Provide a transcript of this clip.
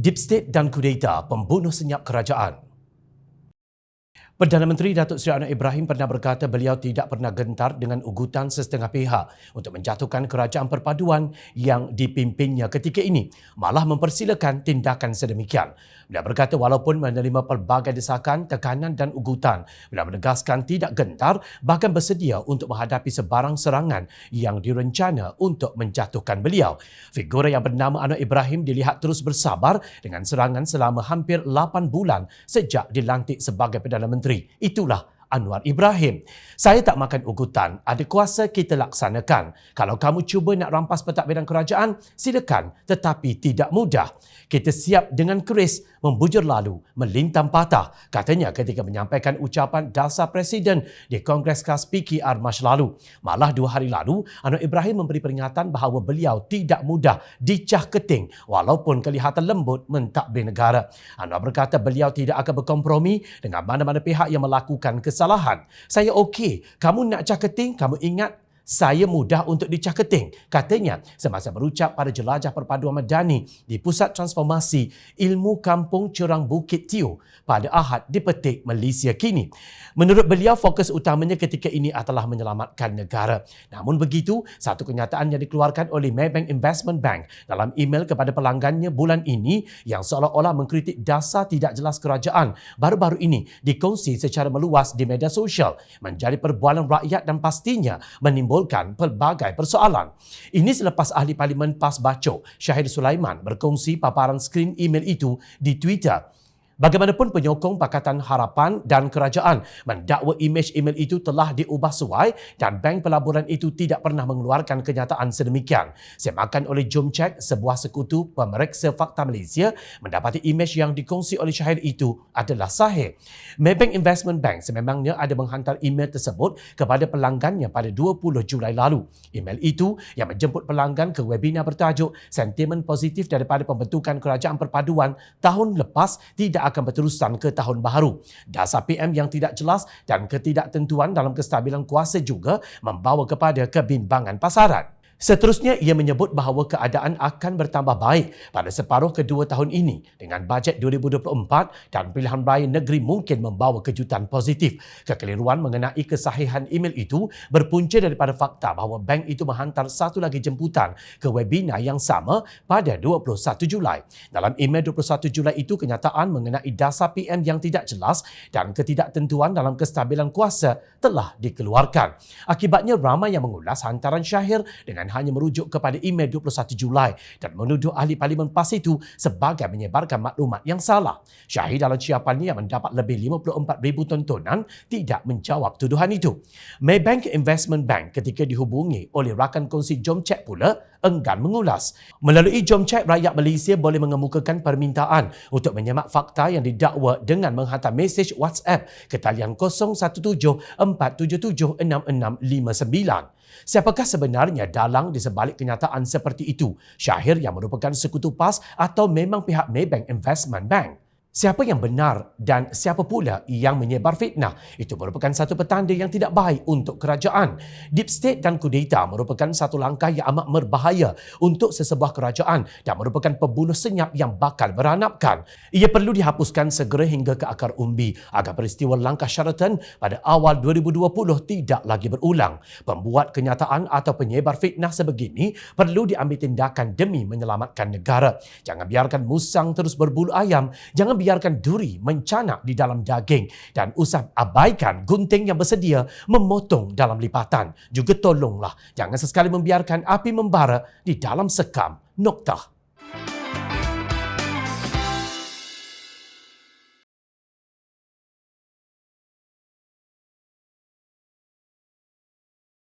Deep State dan kudeta pembunuh senyap kerajaan. Perdana Menteri Datuk Seri Anwar Ibrahim pernah berkata beliau tidak pernah gentar dengan ugutan sesetengah pihak untuk menjatuhkan kerajaan perpaduan yang dipimpinnya ketika ini, malah mempersilakan tindakan sedemikian. Beliau berkata walaupun menerima pelbagai desakan, tekanan dan ugutan, beliau menegaskan tidak gentar bahkan bersedia untuk menghadapi sebarang serangan yang direncana untuk menjatuhkan beliau. Figura yang bernama Anwar Ibrahim dilihat terus bersabar dengan serangan selama hampir 8 bulan sejak dilantik sebagai Perdana Menteri. Itulah Anwar Ibrahim. Saya tak makan ugutan, ada kuasa kita laksanakan. Kalau kamu cuba nak rampas pentadbiran kerajaan, silakan, tetapi tidak mudah. Kita siap dengan keris, membujur lalu, melintang patah, katanya ketika menyampaikan ucapan dasar Presiden di Kongres Khas PKR Mac lalu. Malah 2 hari lalu, Anwar Ibrahim memberi peringatan bahawa beliau tidak mudah dicah keting walaupun kelihatan lembut mentadbir negara. Anwar berkata beliau tidak akan berkompromi dengan mana-mana pihak yang melakukan kesalahan. Saya okey, kamu nak cah keting, kamu ingat saya mudah untuk dicah keting, katanya semasa berucap pada jelajah perpaduan madani di Pusat Transformasi Ilmu Kampung Curang Bukit Tiu pada Ahad di Petik, Malaysia kini. Menurut beliau, fokus utamanya ketika ini adalah menyelamatkan negara. Namun begitu, satu kenyataan yang dikeluarkan oleh Maybank Investment Bank dalam email kepada pelanggannya bulan ini yang seolah-olah mengkritik dasar tidak jelas kerajaan baru-baru ini dikongsi secara meluas di media sosial menjadi perbualan rakyat dan pastinya menimbulkan pelbagai persoalan. Ini selepas Ahli Parlimen PAS Bachok, Syahir Sulaiman berkongsi paparan skrin email itu di Twitter. Bagaimanapun penyokong Pakatan Harapan dan Kerajaan mendakwa imej email itu telah diubah suai dan bank pelaburan itu tidak pernah mengeluarkan kenyataan sedemikian. Semakan oleh Jomcheck, sebuah sekutu pemeriksa fakta Malaysia, mendapati imej yang dikongsi oleh Syahir itu adalah sahih. Maybank Investment Bank sememangnya ada menghantar email tersebut kepada pelanggannya pada 20 Julai lalu. Email itu yang menjemput pelanggan ke webinar bertajuk Sentimen Positif daripada Pembentukan Kerajaan Perpaduan tahun lepas tidak akan berterusan ke tahun baru. Dasar PM yang tidak jelas dan ketidaktentuan dalam kestabilan kuasa juga membawa kepada kebimbangan pasaran. Seterusnya, ia menyebut bahawa keadaan akan bertambah baik pada separuh kedua tahun ini dengan bajet 2024 dan pilihan raya negeri mungkin membawa kejutan positif. Kekeliruan mengenai kesahihan email itu berpunca daripada fakta bahawa bank itu menghantar satu lagi jemputan ke webinar yang sama pada 21 Julai. Dalam email 21 Julai itu, kenyataan mengenai dasar PM yang tidak jelas dan ketidaktentuan dalam kestabilan kuasa telah dikeluarkan. Akibatnya, ramai yang mengulas hantaran Syahir dengan hanya merujuk kepada email 21 Julai dan menuduh Ahli Parlimen PAS itu sebagai menyebarkan maklumat yang salah. Syahir dalam ciapannya yang mendapat lebih 54,000 tontonan tidak menjawab tuduhan itu. Maybank Investment Bank ketika dihubungi oleh rakan kongsi Jomcheck pula enggan mengulas. Melalui Jomcheck, rakyat Malaysia boleh mengemukakan permintaan untuk menyemak fakta yang didakwa dengan menghantar mesej WhatsApp ke talian 017-477-6659. Siapakah sebenarnya dalang di sebalik kenyataan seperti itu? Syahir yang merupakan sekutu PAS atau memang pihak Maybank Investment Bank? Siapa yang benar dan siapa pula yang menyebar fitnah? Itu merupakan satu petanda yang tidak baik untuk kerajaan. Deep State dan kudeta merupakan satu langkah yang amat berbahaya untuk sesebuah kerajaan dan merupakan pembunuh senyap yang bakal beranapkan. Ia perlu dihapuskan segera hingga ke akar umbi agar peristiwa langkah Sheraton pada awal 2020 tidak lagi berulang. Pembuat kenyataan atau penyebar fitnah sebegini perlu diambil tindakan demi menyelamatkan negara. Jangan biarkan musang terus berbulu ayam. Jangan biarkan duri mencanak di dalam daging dan usah abaikan gunting yang bersedia memotong dalam lipatan. Juga tolonglah jangan sesekali membiarkan api membara di dalam sekam. Noktah.